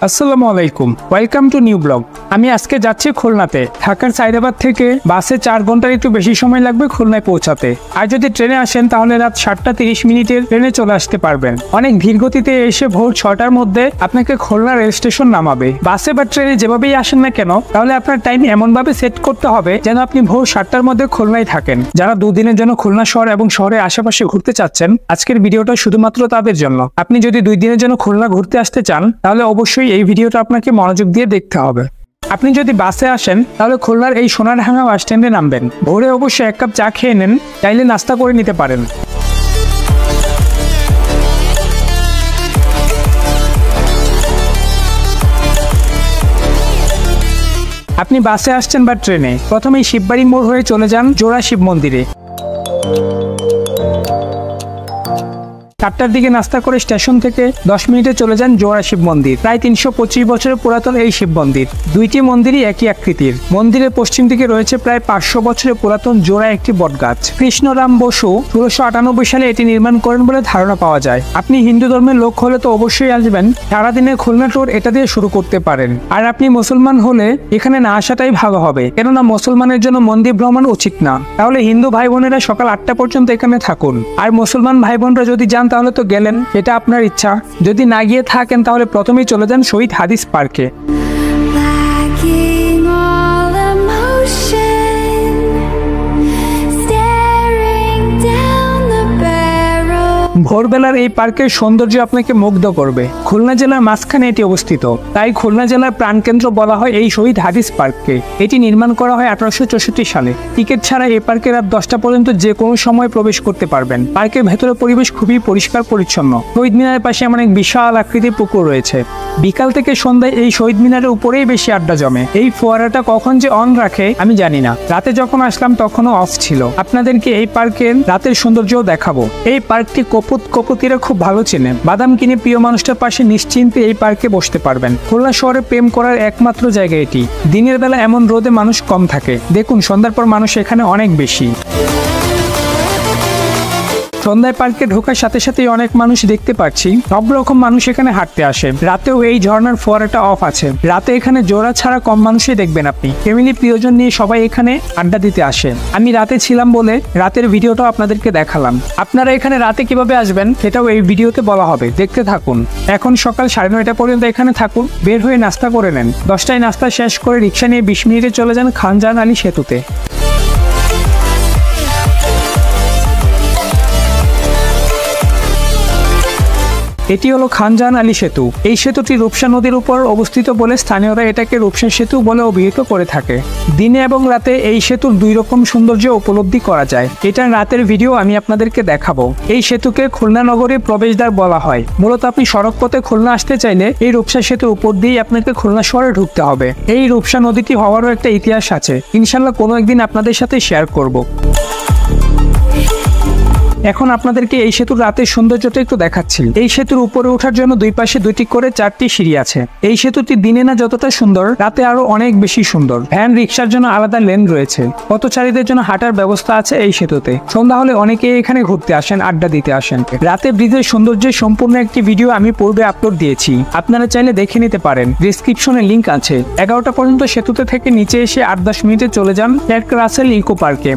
আসসালামু আলাইকুম, welcome to new blog. আমি আজকে যাচ্ছি খুলনাতে। ঢাকার সাইদাবাদ থেকে বাসে 4 ঘন্টার একটু বেশি সময় লাগবে খুলনায় পৌঁছাতে। আর যদি ট্রেনে আসেন তাহলে রাত 7টা 30 মিনিটের ট্রেনে চলে আসতে পারবেন। অনেক ধীর গতিতে এসে ভোর 6টার মধ্যে আপনাকে খুলনা রেল স্টেশন নামাবে। বাসে বা ট্রেনে যেভাবেই আসেন না কেন, তাহলে আপনার টাইম এমনভাবে সেট করতে হবে যেন আপনি ভোর 7টার মধ্যে খুলনায় থাকেন। যারা 2 দিনের জন্য খুলনা শহর এবং শহরের আশেপাশে ঘুরতে চাচ্ছেন, আজকের ভিডিওটা শুধুমাত্র তাদের জন্য। আপনি যদি 2 দিনের জন্য খুলনা ঘুরতে আসতে চান, তাহলে অবশ্যই এই ভিডিওটা আপনাকে মনোযোগ দিয়ে দেখতে হবে। আপনি যদি বাসে আসেন তাহলে খুলনার এই সোনারভাঙ্গা বাস স্ট্যান্ডে নামবেন। ভোরে অবশ্যই 1 কাপ চা খেয়ে নেন, চাইলে নাস্তা করে নিতে পারেন। আপনি বাসে আসছেন বা ট্রেনে, প্রথমেই শিববাড়ি মোড় হয়ে চলে যান জোড়া শিব মন্দিরে। 4টার দিকে নাস্তা করে স্টেশন থেকে 10 মিনিটে চলে যান জোড়া শিব মন্দির। প্রায় 325 বছরের পুরাতন এই শিব মন্দির। 2টি মন্দিরই একই আকৃতির। মন্দিরের পশ্চিম দিকে রয়েছে প্রায় 500 বছরের পুরাতন জোড়া একটি বটগাছ। কৃষ্ণরাম বসু 1698 সালে এটি নির্মাণ করেন বলে ধারণা পাওয়া যায়। আপনি হিন্দু ধর্মের লোক হলে তো অবশ্যই আসবেন। সারাদিনের খুলনা ট্যুর এটা দিয়ে শুরু করতে পারেন। আর আপনি মুসলমান হলে এখানে না আসাটাই ভালো হবে, কেননা মুসলমানের জন্য মন্দির ভ্রমণ উচিত না। তাহলে হিন্দু ভাই বোনেরা সকাল 8টা পর্যন্ত এখানে থাকুন। আর মুসলমান ভাই বোনরা যদি যান তাহলে তো গেলেন, এটা আপনার ইচ্ছা। যদি না গিয়ে থাকেন তাহলে প্রথমেই চলে যান শহীদ হাদিস পার্কে। ভোরবেলার এই পার্কের সৌন্দর্য আপনাকে মুগ্ধ করবে। খুলনা জেলার মাঝখানে এটি অবস্থিত, তাই খুলনা জেলার প্রাণকেন্দ্র বলা হয় এই শহীদ হাদিস পার্ককে। এটি নির্মাণ করা হয় 1864 সালে। টিকিট ছাড়া এই পার্কে রাত 10টা পর্যন্ত যে কোনো সময় প্রবেশ করতে পারবেন। পার্কের ভেতরে পরিবেশ খুবই পরিষ্কার পরিচ্ছন্ন। শহীদ মিনারের পাশে এমন এক বিশাল আকৃতির পুকুর রয়েছে। বিকাল থেকে সন্ধ্যায় এই শহীদ মিনারের উপরেই বেশি আড্ডা জমে। এই ফোয়ারাটা কখন যে অন রাখে আমি জানি না। রাতে যখন আসলাম তখনও অফ ছিল। আপনাদেরকে এই পার্কের রাতের সৌন্দর্যও দেখাবো। এই পার্কটি কপুতিরা খুব ভালো চেনেন। বাদাম কিনে প্রিয় মানুষটার পাশে নিশ্চিন্তে এই পার্কে বসতে পারবেন। খুলনা শহরে প্রেম করার একমাত্র জায়গা এটি। দিনের বেলা এমন রোদে মানুষ কম থাকে, দেখুন সন্ধ্যার পর মানুষ এখানে অনেক বেশি। সন্ধ্যায় পার্কে ঢোকার সাথে সাথেই অনেক মানুষ দেখতে পাচ্ছি। সব রকম মানুষ এখানে হাঁটতে আসে। রাতেও এই ঝর্ণার ফোয়ারাটা অফ আছে। রাতে এখানে জোড়া ছাড়া কম মানুষই দেখবেন আপনি। ফ্যামিলি প্রিয়জন নিয়ে সবাই এখানে আড্ডা দিতে আসে। আমি রাতে ছিলাম বলে রাতের ভিডিওটাও আপনাদেরকে দেখালাম। আপনারা এখানে রাতে কিভাবে আসবেন সেটাও এই ভিডিওতে বলা হবে, দেখতে থাকুন। এখন সকাল 9:30 পর্যন্ত এখানে থাকুন। বের হয়ে নাস্তা করে নেন। 10টায় নাস্তা শেষ করে রিক্সা নিয়ে 20 মিনিটে চলে যান খানজাহান আলী সেতুতে। এটি হলো খানজাহান আলী সেতু। এই সেতুটি রূপসা নদীর উপর অবস্থিত বলে স্থানীয়রা এটাকে রূপসা সেতু বলে অভিহিত করে থাকে। দিনে এবং রাতে এই সেতুর 2 রকম সৌন্দর্য উপলব্ধি করা যায়। এটার রাতের ভিডিও আমি আপনাদেরকে দেখাবো। এই সেতুকে খুলনা নগরীর প্রবেশদ্বার বলা হয়। মূলত আপনি সড়ক পথে খুলনা আসতে চাইলে এই রূপসা সেতুর উপর দিয়ে আপনাকে খুলনা শহরে ঢুকতে হবে। এই রূপসা নদীটি হওয়ারও একটা ইতিহাস আছে, ইনশাল্লাহ কোনো একদিন আপনাদের সাথে শেয়ার করব। এখন আপনাদেরকে এই সেতুর রাতের সৌন্দর্যটা একটু দেখাচ্ছি। এই সেতুর উপরে ওঠার জন্য 2 পাশে 2টি করে 4টি সিঁড়ি আছে। এই সেতুটি দিনে না যতটা সুন্দর, রাতে আরো অনেক বেশি সুন্দর। ভ্যান রিক্সার জন্য আলাদা লেন রয়েছে। পথচারীদের জন্য হাঁটার ব্যবস্থা আছে এই সেতুতে। সন্ধ্যা হলে অনেকেই এখানে ঘুরতে আসেন, আড্ডা দিতে আসেন। রাতে ব্রিজের সৌন্দর্যের সম্পূর্ণ একটি ভিডিও আমি পূর্বে আপলোড দিয়েছি, আপনারা চাইলে দেখে নিতে পারেন। ডেসক্রিপশনে লিংক আছে। 11টা পর্যন্ত সেতুতে থেকে নিচে এসে 8-10 মিনিটে চলে যান শেখ রাসেল ইকো পার্কে।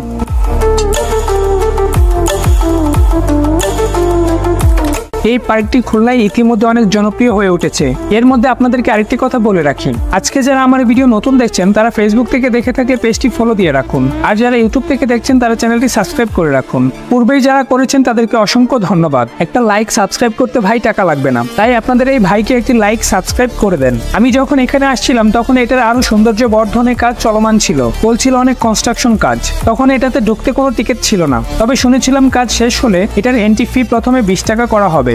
এই পার্কটি খুলনায় ইতিমধ্যে অনেক জনপ্রিয় হয়ে উঠেছে। এর মধ্যে আপনাদেরকে আরেকটি কথা বলে রাখি, আজকে যারা আমার ভিডিও নতুন দেখছেন তারা ফেসবুক থেকে দেখে থাকলে পেজটি ফলো দিয়ে রাখুন। আর যারা ইউটিউব থেকে দেখছেন তারা চ্যানেলটি সাবস্ক্রাইব করে রাখুন। পূর্বেই যারা করেছেন তাদেরকে অসংখ্য ধন্যবাদ। একটা লাইক সাবস্ক্রাইব করতে ভাই টাকা লাগবে না, তাই আপনাদের এই ভাইকে একটি লাইক সাবস্ক্রাইব করে দেন। আমি যখন এখানে আসছিলাম তখন এটার আরো সৌন্দর্য বর্ধনের কাজ চলমান ছিল, চলছিল অনেক কনস্ট্রাকশন কাজ। তখন এটাতে ঢুকতে কোনো টিকিট ছিল না, তবে শুনেছিলাম কাজ শেষ হলে এটার এন্ট্রি ফি প্রথমে 20 টাকা করা হবে।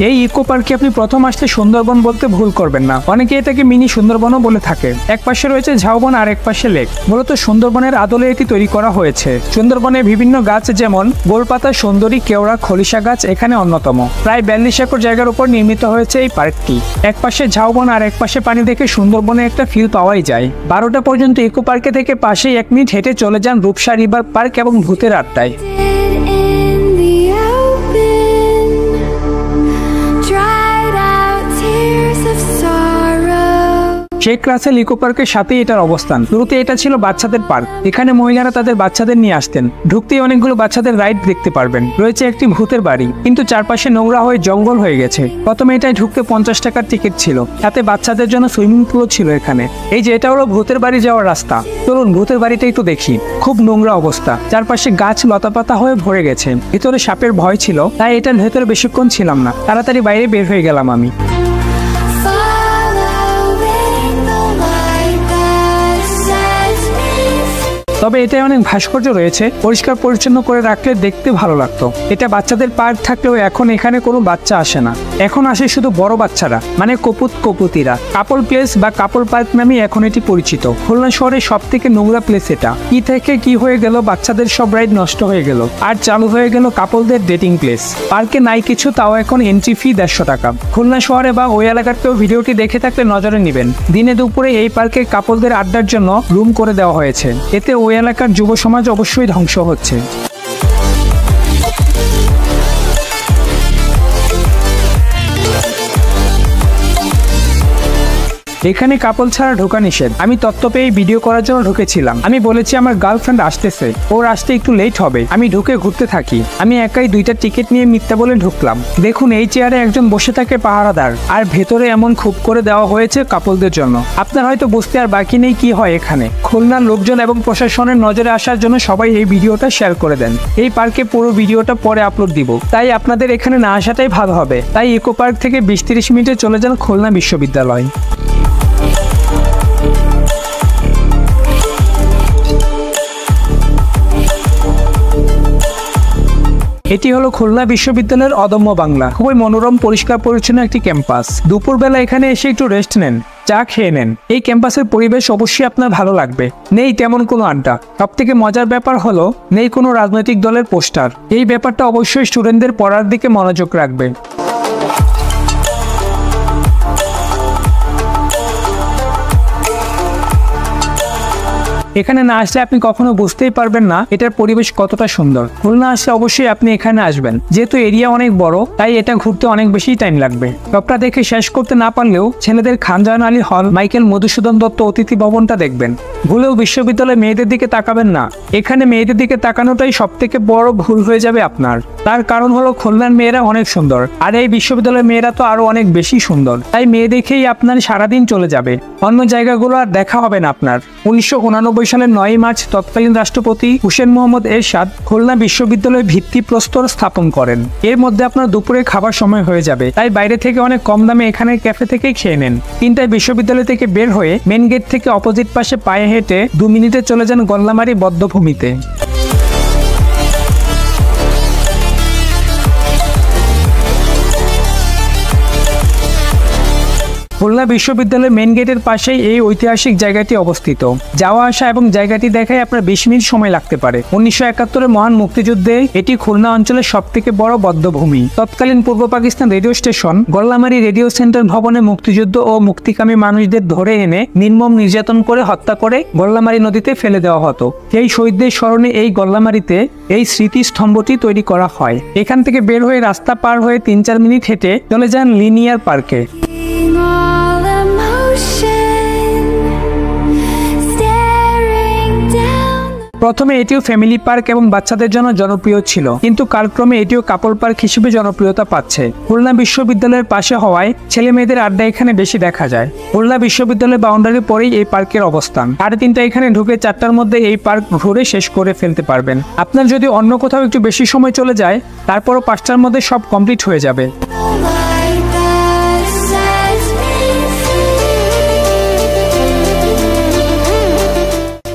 এই ইকো পার্কে আপনি প্রথম আসলে সুন্দরবন বলতে ভুল করবেন না, অনেকে এটাকে মিনি সুন্দরবনও বলে থাকে। এক পাশে রয়েছে ঝাউবন আর এক পাশে লেক। মূলত সুন্দরবনের আদলে এটি তৈরি করা হয়েছে। সুন্দরবনে বিভিন্ন গাছ যেমন গোলপাতা, সুন্দরী, কেওড়া, খলিশা গাছ এখানে অন্যতম। প্রায় 42 একর জায়গার উপর নির্মিত হয়েছে এই পার্কটি। এক পাশে ঝাউবন আর এক পাশে পানি দেখে সুন্দরবনে একটা ফিল পাওয়াই যায়। 12টা পর্যন্ত ইকো পার্কে থেকে পাশেই 1 মিনিট হেঁটে চলে যান রূপসা রিভার পার্ক এবং ভূতের আড্ডায়। শেখ রাসেল ইকো পার্কের সাথেই এটার অবস্থান। শুরুতে এটা ছিল বাচ্চাদের পার্ক। এখানে মহিলারা তাদের বাচ্চাদের নিয়ে আসতেন। ঢুকতেই অনেকগুলো বাচ্চাদের রাইড দেখতে পারবেন। রয়েছে একটি ভূতের বাড়ি, কিন্তু চারপাশে নোংরা হয়ে জঙ্গল হয়ে গেছে। প্রথমে এটাই ঢুকতে 50 টাকার টিকিট ছিল, সাথে বাচ্চাদের জন্য সুইমিং পুলও ছিল এখানে। এই যে এটা হলো ভূতের বাড়ি যাওয়ার রাস্তা। চলুন ভূতের বাড়িটা একটু দেখি। খুব নোংরা অবস্থা, চারপাশে গাছ লতাপাতা হয়ে ভরে গেছে। ভিতরে সাপের ভয় ছিল, তাই এটার ভেতরে বেশিক্ষণ ছিলাম না, তাড়াতাড়ি বাইরে বের হয়ে গেলাম আমি। তবে এটাই অনেক ভাস্কর্য রয়েছে, পরিষ্কার পরিচ্ছন্ন করে রাখলে দেখতে ভালো লাগতো। এটা বাচ্চাদের পার্ক থাকলেও এখন এখানে কোনো বাচ্চা আসে না, এখন আসে শুধু বড় বাচ্চারা, মানে কপুতিরা। কাপল প্লেস বা কাপল পার্ক নামে এখন এটি পরিচিত। খুলনা শহরের সব থেকে নোংরা প্লেস এটা। কি থেকে কি হয়ে গেল, বাচ্চাদের সব রাইড নষ্ট হয়ে গেল, আর চালু হয়ে গেল কাপলদের ডেটিং প্লেস। পার্কে নাই কিছু, তাও এখন এন্ট্রি ফি 150 টাকা। খুলনা শহরে বা ওই এলাকার কেউ ভিডিওটি দেখে থাকলে নজরে নেবেন। দিনে দুপুরে এই পার্কে কাপলদের আড্ডার জন্য রুম করে দেওয়া হয়েছে। এতে ওই এলাকার যুব সমাজ অবশ্যই ধ্বংস হচ্ছে। এখানে কাপল ছাড়া ঢোকা নিষেধ। আমি তথ্য পেয়ে ভিডিও করার জন্য ঢুকেছিলাম। আমি বলেছি আমার গার্লফ্রেন্ড আসতেছে, ওর আসতে একটু লেট হবে। আমি ঢুকে ঘুরতে থাকি। আমি একাই 2টা টিকিট নিয়ে মিথ্যা বলে ঢুকলাম। দেখুন এই চেয়ারে একজন বসে থাকে পাহারাদার, আর ভেতরে এমন খুব করে দেওয়া হয়েছে কাপলদের জন্য। আপনার হয়তো বুঝতে আর বাকি নেই কি হয় এখানে। খুলনার লোকজন এবং প্রশাসনের নজরে আসার জন্য সবাই এই ভিডিওটা শেয়ার করে দেন। এই পার্কে পুরো ভিডিওটা পরে আপলোড দিব, তাই আপনাদের এখানে না আসাটাই ভালো হবে। তাই ইকো পার্ক থেকে 20-30 মিনিটে চলে যান খুলনা বিশ্ববিদ্যালয়। এটি হলো খুলনা বিশ্ববিদ্যালয়ের অদম্য বাংলা। খুবই মনোরম, পরিষ্কার পরিচ্ছন্ন একটি ক্যাম্পাস। দুপুরবেলা এখানে এসে একটু রেস্ট নেন, চা খেয়ে নেন। এই ক্যাম্পাসের পরিবেশ অবশ্যই আপনার ভালো লাগবে। নেই তেমন কোনো আড্ডা। সব থেকে মজার ব্যাপার হলো নেই কোনো রাজনৈতিক দলের পোস্টার। এই ব্যাপারটা অবশ্যই স্টুডেন্টদের পড়ার দিকে মনোযোগ রাখবে। এখানে না আসলে আপনি কখনো বুঝতেই পারবেন না এটার পরিবেশ কতটা সুন্দর। খুলনা আসলে অবশ্যই আপনি এখানে আসবেন। যেহেতু এরিয়া অনেক বড়, তাই এটা ঘুরতে অনেক বেশি টাইম লাগবে। সবটা দেখে শেষ করতে না পারলেও ছেলেদের খানজাহান আলী হল, মাইকেল মধুসূদন দত্ত অতিথি ভবনটা দেখবেন। ভুলেও বিশ্ববিদ্যালয়ে মেয়েদের দিকে তাকাবেন না। এখানে মেয়েদের দিকে তাকানোটাই সব থেকে বড় ভুল হয়ে যাবে আপনার। তার কারণ হলো খুলনার মেয়েরা অনেক সুন্দর, আর এই বিশ্ববিদ্যালয়ের মেয়েরা তো আরো অনেক বেশি সুন্দর। তাই মেয়ে দেখেই আপনার সারাদিন চলে যাবে, অন্য জায়গাগুলো আর দেখা হবে না আপনার। 1989 সালের 9 মার্চ তৎকালীন রাষ্ট্রপতি হুসেন মোহাম্মদ এরশাদ খুলনা বিশ্ববিদ্যালয়ের ভিত্তিপ্রস্তর স্থাপন করেন। এর মধ্যে আপনার দুপুরে খাবার সময় হয়ে যাবে, তাই বাইরে থেকে অনেক কম দামে এখানে ক্যাফে থেকে খেয়ে নেন। 3টায় বিশ্ববিদ্যালয় থেকে বের হয়ে মেন গেট থেকে অপোজিট পাশে পায়ে হেঁটে 2 মিনিটে চলে যান গল্লামারি বদ্ধভূমিতে। খুলনা বিশ্ববিদ্যালয়ের মেন গেটের পাশেই এই ঐতিহাসিক জায়গাটি অবস্থিত। যাওয়া আসা এবং জায়গাটি দেখায় আপনার 20 মিনিট সময় লাগতে পারে। 1971-এর মহান মুক্তিযুদ্ধে এটি খুলনা অঞ্চলের সবথেকে বড় বধ্যভূমি। তৎকালীন পূর্ব Pakistan radio station Gollamari radio centre ভবনে মুক্তিযুদ্ধ ও মুক্তিকামী মানুষদের ধরে এনে নির্মম নির্যাতন করে হত্যা করে গল্লামারি নদীতে ফেলে দেওয়া হতো। সেই শহীদদের স্মরণে এই গল্লামারিতে এই স্মৃতিস্তম্ভটি তৈরি করা হয়। এখান থেকে বের হয়ে রাস্তা পার হয়ে 3-4 মিনিট হেঁটে চলে যান লিনিয়ার পার্কে। প্রথমে এটিও ফ্যামিলি পার্ক এবং বাচ্চাদের জন্য জনপ্রিয় ছিল, কিন্তু কালক্রমে এটিও কাপল পার্ক হিসেবে জনপ্রিয়তা পাচ্ছে। খুলনা বিশ্ববিদ্যালয়ের পাশে হওয়ায় ছেলে মেয়েদের আড্ডা এখানে বেশি দেখা যায়। খুলনা বিশ্ববিদ্যালয়ের বাউন্ডারির পরেই এই পার্কের অবস্থান। 3:30 এখানে ঢুকে 4টার মধ্যে এই পার্ক ঘুরে শেষ করে ফেলতে পারবেন। আপনার যদি অন্য কোথাও একটু বেশি সময় চলে যায়, তারপরও 5টার মধ্যে সব কমপ্লিট হয়ে যাবে।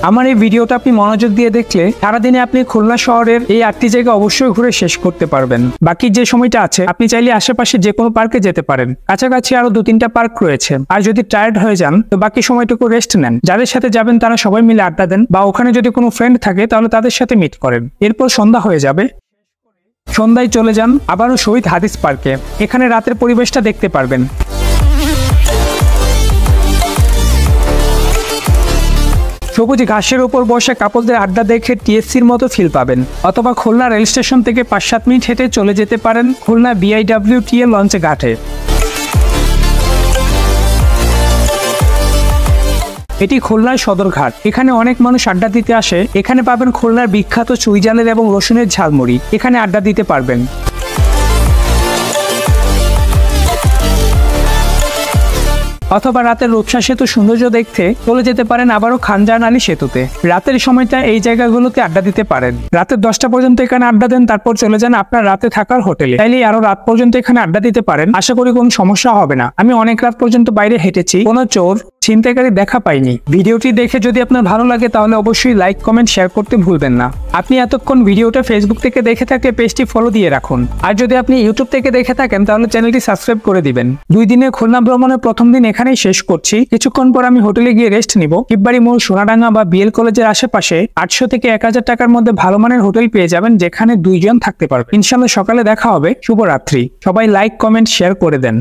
আমার এই ভিডিওটা আপনি মনোযোগ দিয়ে দেখলে সারাদিনে আপনি খুলনা শহরের এই 8টি জায়গা অবশ্যই ঘুরে শেষ করতে পারবেন। বাকি যে সময়টা আছে আপনি চাইলে আশেপাশে যে কোনো পার্কে যেতে পারেন। কাছাকাছি আরো 2-3টা পার্ক রয়েছে। আর যদি টায়ার্ড হয়ে যান তো বাকি সময়টুকু রেস্ট নেন। যাদের সাথে যাবেন তারা সবাই মিলে আড্ডা দেন, বা ওখানে যদি কোনো ফ্রেন্ড থাকে তাহলে তাদের সাথে মিট করেন। এরপর সন্ধ্যা হয়ে যাবে, সন্ধ্যায় চলে যান আবারও শহীদ হাদিস পার্কে। এখানে রাতের পরিবেশটা দেখতে পারবেন। সবুজ ঘাসের উপর বসে কাপলদের আড্ডা দেখে টিএসসির মতো ফিল পাবেন। অথবা খুলনা রেল স্টেশন থেকে 5-7 মিনিট হেঁটে চলে যেতে পারেন খুলনা BIWTA লঞ্চে ঘাটে। এটি খুলনার সদরঘাট। এখানে অনেক মানুষ আড্ডা দিতে আসে। এখানে পাবেন খুলনার বিখ্যাত চুইঝালের এবং রসুনের ঝালমুড়ি। এখানে আড্ডা দিতে পারবেন। অথবা রাতের রূপসা সেতু সৌন্দর্য দেখতে চলে যেতে পারেন আবারও খানজাহান আলী সেতুতে। রাতের সময়টা এই জায়গাগুলোতে আড্ডা দিতে পারেন। রাতের 10টা পর্যন্ত এখানে আড্ডা দেন, তারপর চলে যান আপনার রাতে থাকার হোটেলে। চাইলে আরো রাত পর্যন্ত এখানে আড্ডা দিতে পারেন। আশা করি কোনো সমস্যা হবে না। আমি অনেক রাত পর্যন্ত বাইরে হেঁটেছি, কোনো চোর ছিনতাইকারী দেখা পাইনি। ভিডিওটি দেখে যদি আপনার ভালো লাগে তাহলে অবশ্যই লাইক, কমেন্ট, শেয়ার করতে ভুলবেন না। আপনি এতক্ষণ ভিডিওটা ফেসবুক থেকে দেখে থাকলে পেজটি ফলো দিয়ে রাখুন। আর যদি আপনি ইউটিউব থেকে দেখে থাকেন তাহলে চ্যানেলটি সাবস্ক্রাইব করে দিবেন। 2 দিনের খুলনা ভ্রমণের প্রথম দিন এখানেই শেষ করছি। কিছুক্ষণ পর আমি হোটেলে গিয়ে রেস্ট নিব। শিববাড়ি মোড়, সোনাডাঙ্গা বা BL কলেজের আশেপাশে 800 থেকে 1000 টাকার মধ্যে ভালো মানের হোটেল পেয়ে যাবেন, যেখানে 2 জন থাকতে পারবে। ইনশাআল্লাহ সকালে দেখা হবে। শুভরাত্রি। সবাই লাইক, কমেন্ট, শেয়ার করে দেন।